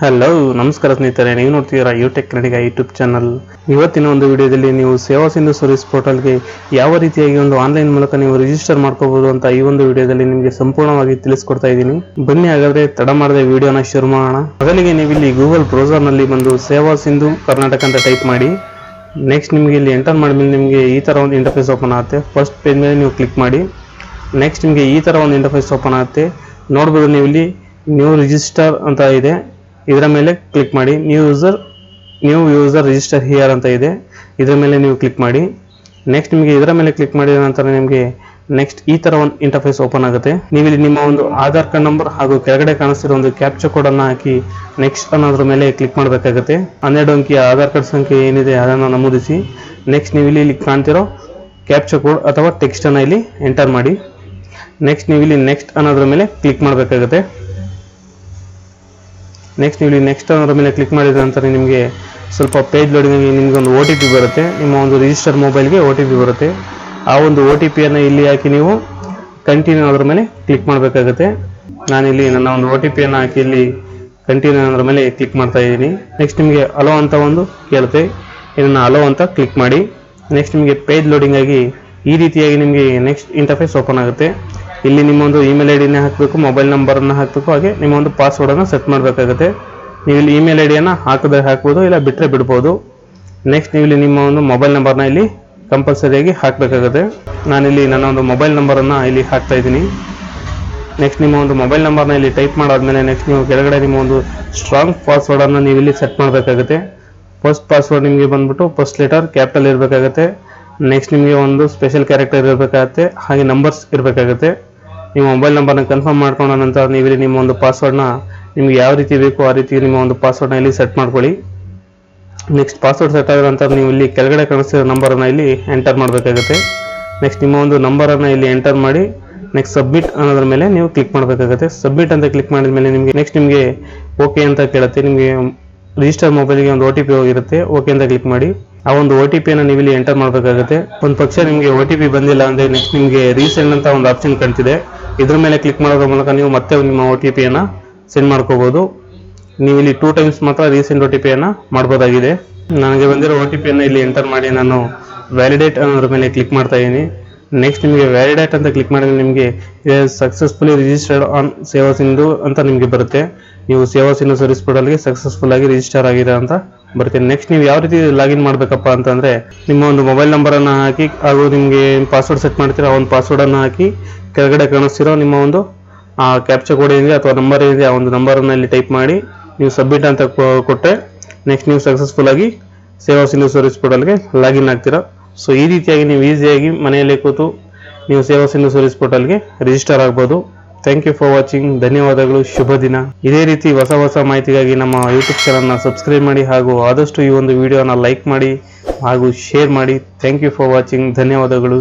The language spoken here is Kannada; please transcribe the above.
ಹಲೋ ನಮಸ್ಕಾರ ಸ್ನೇಹಿತರೆ, ನೀವು ನೋಡ್ತಿದ್ದೀರಾ ಯೂಟೆಕ್ ಕನ್ನಡಿಗ ಯೂಟ್ಯೂಬ್ ಚಾನಲ್. ಇವತ್ತಿನ ಒಂದು ವಿಡಿಯೋದಲ್ಲಿ ನೀವು ಸೇವಾ ಸಿಂಧು ಸರ್ವಿಸ್ ಪೋರ್ಟಲ್ಗೆ ಯಾವ ರೀತಿಯಾಗಿ ಒಂದು ಆನ್ಲೈನ್ ಮೂಲಕ ನೀವು ರಿಜಿಸ್ಟರ್ ಮಾಡ್ಕೋಬಹುದು ಅಂತ ಈ ಒಂದು ವಿಡಿಯೋದಲ್ಲಿ ನಿಮಗೆ ಸಂಪೂರ್ಣವಾಗಿ ತಿಳಿಸ್ಕೊಡ್ತಾ ಇದ್ದೀನಿ. ಬನ್ನಿ ಹಾಗಾದ್ರೆ ತಡ ಮಾಡದೆ ವಿಡಿಯೋನ ಶುರು ಮಾಡೋಣ. ಮೊದಲಿಗೆ ನೀವು ಇಲ್ಲಿ ಗೂಗಲ್ ಬ್ರೌಸರ್ ನಲ್ಲಿ ಬಂದು ಸೇವಾ ಸಿಂಧು ಕರ್ನಾಟಕ ಅಂತ ಟೈಪ್ ಮಾಡಿ. ನೆಕ್ಸ್ಟ್ ನಿಮಗೆ ಇಲ್ಲಿ ಎಂಟರ್ ಮಾಡಿದ್ಮೇಲೆ ನಿಮಗೆ ಈ ತರ ಒಂದು ಇಂಟರ್ಫೇಸ್ ಓಪನ್ ಆಗುತ್ತೆ. ಫಸ್ಟ್ ಪೇಜ್ ಮೇಲೆ ನೀವು ಕ್ಲಿಕ್ ಮಾಡಿ. ನೆಕ್ಸ್ಟ್ ನಿಮಗೆ ಈ ತರ ಒಂದು ಇಂಟರ್ಫೇಸ್ ಓಪನ್ ಆಗುತ್ತೆ. ನೋಡಬಹುದು ನೀವು ಇಲ್ಲಿ ನ್ಯೂ ರಿಜಿಸ್ಟರ್ ಅಂತ ಇದೆ, ಇದರ ಮೇಲೆ ಕ್ಲಿಕ್ ಮಾಡಿ. ನ್ಯೂ ಯೂಸರ್ ರಿಜಿಸ್ಟರ್ ಹಿಯರ್ ಅಂತ ಇದೆ, ಇದರ ಮೇಲೆ ನೀವು ಕ್ಲಿಕ್ ಮಾಡಿ. ನೆಕ್ಸ್ಟ್ ನಿಮಗೆ ಇದರ ಮೇಲೆ ಕ್ಲಿಕ್ ಮಾಡಿದ ನಂತರ ನಿಮಗೆ ನೆಕ್ಸ್ಟ್ ಈ ತರ ಒಂದು ಇಂಟರ್ಫೇಸ್ ಓಪನ್ ಆಗುತ್ತೆ. ನೀವು ಇಲ್ಲಿ ನಿಮ್ಮ ಒಂದು ಆಧಾರ್ ಕಾರ್ಡ್ ನಂಬರ್ ಹಾಗೂ ಕೆಳಗಡೆ ಕಾಣಿಸ್ತಿರೋ ಒಂದು ಕ್ಯಾಪ್ಚಾ ಕೋಡ್ ಅನ್ನು ಹಾಕಿ ನೆಕ್ಸ್ಟ್ ಅನ್ನೋದ್ರ ಮೇಲೆ ಕ್ಲಿಕ್ ಮಾಡಬೇಕಾಗುತ್ತೆ. 12 ಅಂಕಿಯ ಆಧಾರ್ ಕಾರ್ಡ್ ಸಂಖ್ಯೆ ಏನಿದೆ ಅದನ್ನು ನಮೂದಿಸಿ. ನೆಕ್ಸ್ಟ್ ನೀವು ಇಲ್ಲಿ ಕಾಣ್ತಿರೋ ಕ್ಯಾಪ್ಚಾ ಕೋಡ್ ಅಥವಾ ಟೆಕ್ಸ್ಟ್ ಅನ್ನು ಇಲ್ಲಿ ಎಂಟರ್ ಮಾಡಿ. ನೆಕ್ಸ್ಟ್ ನೀವು ಇಲ್ಲಿ ನೆಕ್ಸ್ಟ್ ಅನ್ನೋದ್ರ ಮೇಲೆ ಕ್ಲಿಕ್ ಮಾಡಬೇಕಾಗುತ್ತೆ. ನೆಕ್ಸ್ಟ್ ನೀವು ಇಲ್ಲಿ ನೆಕ್ಸ್ಟ್ ಅನ್ನೋದ್ರ ಮೇಲೆ ಕ್ಲಿಕ್ ಮಾಡಿದ ನಂತರ ನಿಮಗೆ ಸ್ವಲ್ಪ ಪೇಜ್ ಲೋಡಿಂಗ್ ನಿಮಗೆ ಒಂದು OTP ಬರುತ್ತೆ. ನಿಮ್ಮ ಒಂದು ರಿಜಿಸ್ಟರ್ ಮೊಬೈಲ್ಗೆ OTP ಬರುತ್ತೆ. ಆ ಒಂದು OTPಯನ್ನು ಇಲ್ಲಿ ಹಾಕಿ ನೀವು ಕಂಟಿನ್ಯೂ ಅನ್ನೋದ್ರ ಮೇಲೆ ಕ್ಲಿಕ್ ಮಾಡಬೇಕಾಗುತ್ತೆ. ನಾನಿಲ್ಲಿ ನನ್ನ ಒಂದು OTPಯನ್ನು ಹಾಕಿ ಇಲ್ಲಿ ಕಂಟಿನ್ಯೂ ಅನ್ನೋದ್ರ ಮೇಲೆ ಕ್ಲಿಕ್ ಮಾಡ್ತಾ ಇದ್ದೀನಿ. ನೆಕ್ಸ್ಟ್ ನಿಮಗೆ ಅಲೋ ಅಂತ ಒಂದು ಕೇಳುತ್ತೆ, ಇದನ್ನು ಅಲೋ ಅಂತ ಕ್ಲಿಕ್ ಮಾಡಿ. ನೆಕ್ಸ್ಟ್ ನಿಮಗೆ ಪೇಜ್ ಲೋಡಿಂಗ್ ಆಗಿ ಈ ರೀತಿಯಾಗಿ ನಿಮಗೆ ನೆಕ್ಸ್ಟ್ ಇಂಟರ್ಫೇಸ್ ಓಪನ್ ಆಗುತ್ತೆ. ಇಲ್ಲಿ ನಿಮ್ಮ ಒಂದು ಇಮೇಲ್ ಐಡಿನ ಹಾಕಬೇಕು, ಮೊಬೈಲ್ ನಂಬರನ್ನು ಹಾಕಬೇಕು, ಹಾಗೆ ನಿಮ್ಮ ಒಂದು ಪಾಸ್ವರ್ಡನ್ನು ಸೆಟ್ ಮಾಡಬೇಕಾಗುತ್ತೆ. ನೀವು ಇಲ್ಲಿ ಇಮೇಲ್ ಐಡಿಯನ್ನು ಹಾಕಿದ್ರೆ ಹಾಕ್ಬೋದು, ಇಲ್ಲ ಬಿಟ್ಟರೆ ಬಿಡ್ಬೋದು. ನೆಕ್ಸ್ಟ್ ನೀವು ಇಲ್ಲಿ ನಿಮ್ಮ ಒಂದು ಮೊಬೈಲ್ ನಂಬರ್ನ ಇಲ್ಲಿ ಕಂಪಲ್ಸರಿಯಾಗಿ ಹಾಕಬೇಕಾಗುತ್ತೆ. ನಾನಿಲ್ಲಿ ನನ್ನ ಒಂದು ಮೊಬೈಲ್ ನಂಬರನ್ನು ಇಲ್ಲಿ ಹಾಕ್ತಾ ಇದ್ದೀನಿ. ನೆಕ್ಸ್ಟ್ ನಿಮ್ಮ ಒಂದು ಮೊಬೈಲ್ ನಂಬರ್ನ ಇಲ್ಲಿ ಟೈಪ್ ಮಾಡಾದ್ಮೇಲೆ ನೆಕ್ಸ್ಟ್ ನೀವು ಕೆಳಗಡೆ ನಿಮ್ಮ ಒಂದು ಸ್ಟ್ರಾಂಗ್ ಪಾಸ್ವರ್ಡನ್ನು ನೀವು ಇಲ್ಲಿ ಸೆಟ್ ಮಾಡಬೇಕಾಗುತ್ತೆ. ಫಸ್ಟ್ ಪಾಸ್ವರ್ಡ್ ನಿಮಗೆ ಬಂದ್ಬಿಟ್ಟು ಫಸ್ಟ್ ಲೆಟರ್ ಕ್ಯಾಪಿಟಲ್ ಇರಬೇಕಾಗುತ್ತೆ. ನೆಕ್ಸ್ಟ್ ನಿಮಗೆ ಒಂದು ಸ್ಪೆಷಲ್ ಕ್ಯಾರೆಕ್ಟರ್ ಇರಬೇಕಾಗುತ್ತೆ, ಹಾಗೆ ನಂಬರ್ಸ್ ಇರಬೇಕಾಗುತ್ತೆ. ನಿಮ್ಮ ಮೊಬೈಲ್ ನಂಬರ್ನ ಕನ್ಫರ್ಮ್ ಮಾಡ್ಕೊಂಡ ನಂತರ ನೀವು ಇಲ್ಲಿ ನಿಮ್ಮ ಒಂದು ಪಾಸ್ವರ್ಡ್ನ ನಿಮ್ಗೆ ಯಾವ ರೀತಿ ಬೇಕು ಆ ರೀತಿ ನಿಮ್ಮ ಒಂದು ಪಾಸ್ವರ್ಡ್ನ ಇಲ್ಲಿ ಸೆಟ್ ಮಾಡ್ಕೊಳ್ಳಿ. ನೆಕ್ಸ್ಟ್ ಪಾಸ್ವರ್ಡ್ ಸೆಟ್ ಆದ ನಂತರ ನೀವು ಇಲ್ಲಿ ಕೆಳಗಡೆ ಕಾಣಿಸ್ತಿರೋ ನಂಬರನ್ನು ಇಲ್ಲಿ ಎಂಟರ್ ಮಾಡಬೇಕಾಗುತ್ತೆ. ನೆಕ್ಸ್ಟ್ ನಿಮ್ಮ ಒಂದು ನಂಬರನ್ನು ಇಲ್ಲಿ ಎಂಟರ್ ಮಾಡಿ ನೆಕ್ಸ್ಟ್ ಸಬ್ಮಿಟ್ ಅನ್ನೋದ್ರ ಮೇಲೆ ನೀವು ಕ್ಲಿಕ್ ಮಾಡಬೇಕಾಗುತ್ತೆ. ಸಬ್ಮಿಟ್ ಅಂತ ಕ್ಲಿಕ್ ಮಾಡಿದ ಮೇಲೆ ನಿಮಗೆ ನೆಕ್ಸ್ಟ್ ನಿಮಗೆ ಓಕೆ ಅಂತ ಕೇಳುತ್ತೆ. ನಿಮಗೆ ರಿಜಿಸ್ಟರ್ ಮೊಬೈಲ್ಗೆ ಒಂದು OTP ಹೋಗಿರುತ್ತೆ, ಓಕೆ ಅಂತ ಕ್ಲಿಕ್ ಮಾಡಿ. ಆ ಒಂದು OTPಯನ್ನು ನೀವು ಇಲ್ಲಿ ಎಂಟರ್ ಮಾಡಬೇಕಾಗುತ್ತೆ. ಒಂದು ಪಕ್ಷ ನಿಮಗೆ OTP ಬಂದಿಲ್ಲ ಅಂದರೆ ನೆಕ್ಸ್ಟ್ ನಿಮಗೆ ರೀಸೆಂಡ್ ಅಂತ ಒಂದು ಆಪ್ಷನ್ ಕಾಣ್ತಿದೆ, ಇದ್ರ ಮೇಲೆ ಕ್ಲಿಕ್ ಮಾಡೋದ್ರ ಮೂಲಕ ನೀವು ಮತ್ತೆ ನಿಮ್ಮ OTPಯನ್ನು ಸೆಂಡ್ ಮಾಡ್ಕೋಬಹುದು. ನೀವು ಇಲ್ಲಿ 2 ಟೈಮ್ಸ್ ಮಾತ್ರ ರೀಸೆಂಟ್ OTPಯನ್ನು ಮಾಡ್ಬೋದಾಗಿದೆ. ನನಗೆ ಬಂದಿರೋ OTPಯನ್ನು ಇಲ್ಲಿ ಎಂಟರ್ ಮಾಡಿ ನಾನು ವ್ಯಾಲಿಡೇಟ್ ಅನ್ನೋದ್ರ ಮೇಲೆ ಕ್ಲಿಕ್ ಮಾಡ್ತಾ ಇದ್ದೀನಿ. ನೆಕ್ಸ್ಟ್ ನಿಮಗೆ ವ್ಯಾಲಿಡೇಟ್ ಅಂತ ಕ್ಲಿಕ್ ಮಾಡಿದ್ರೆ ನಿಮಗೆ ಸಕ್ಸಸ್ಫುಲಿ ರಿಜಿಸ್ಟರ್ಡ್ ಆನ್ ಸೇವಾ ಸಿಂಧು ಅಂತ ನಿಮಗೆ ಬರುತ್ತೆ. ನೀವು ಸೇವಾ ಸಿಂಧು ಸರ್ವಿಸ್ ಪೋರ್ಟಲ್ಗೆ ಸಕ್ಸಸ್ಫುಲ್ ಆಗಿ ರಿಜಿಸ್ಟರ್ ಆಗಿದೆ ಅಂತ ಬರುತ್ತೆ. ನೆಕ್ಸ್ಟ್ ನೀವು ಯಾವ ರೀತಿ ಲಾಗಿನ್ ಮಾಡಬೇಕಪ್ಪ ಅಂತಂದರೆ ನಿಮ್ಮ ಒಂದು ಮೊಬೈಲ್ ನಂಬರನ್ನು ಹಾಕಿ ಹಾಗೂ ನಿಮಗೆ ಪಾಸ್ವರ್ಡ್ ಸೆಟ್ ಮಾಡ್ತೀರಾ ಆ ಒಂದು ಪಾಸ್ವರ್ಡನ್ನು ಹಾಕಿ ಕೆಳಗಡೆ ಕಾಣಿಸ್ತಿರೋ ನಿಮ್ಮ ಒಂದು ಕ್ಯಾಪ್ಚಾ ಕೋಡ್ ಏನಿದೆ ಅಥವಾ ನಂಬರ್ ಏನಿದೆ ಆ ಒಂದು ನಂಬರನ್ನು ಇಲ್ಲಿ ಟೈಪ್ ಮಾಡಿ ನೀವು ಸಬ್ಮಿಟ್ ಅಂತ ಕೊಟ್ಟರೆ ನೆಕ್ಸ್ಟ್ ನೀವು ಸಕ್ಸಸ್ಫುಲ್ ಆಗಿ ಸೇವಾ ಸಿಂಧು ಸರ್ವಿಸ್ ಪೋರ್ಟಲ್ಗೆ ಲಾಗಿನ್ ಆಗ್ತೀರಾ. ಸೊ ಈ ರೀತಿಯಾಗಿ ನೀವು ಈಸಿಯಾಗಿ ಮನೆಯಲ್ಲೇ ಕೂತು ನೀವು ಸೇವಾ ಸಿಂಧು ಸರ್ವಿಸ್ ಪೋರ್ಟಲ್ಗೆ ರಿಜಿಸ್ಟರ್ ಆಗ್ಬೋದು. Thank you for watching. ಧನ್ಯವಾದಗಳು, ಶುಭ ದಿನ. ಇದೇ ರೀತಿ ಹೊಸ ಮಾಹಿತಿಗಾಗಿ ನಮ್ಮ ಯೂಟ್ಯೂಬ್ ಚಾನಲ್ನ ಸಬ್ಸ್ಕ್ರೈಬ್ ಮಾಡಿ ಹಾಗೂ ಆದಷ್ಟು ಈ ಒಂದು ವಿಡಿಯೋನ ಲೈಕ್ ಮಾಡಿ ಹಾಗೂ ಶೇರ್ ಮಾಡಿ. Thank you for watching. ಧನ್ಯವಾದಗಳು.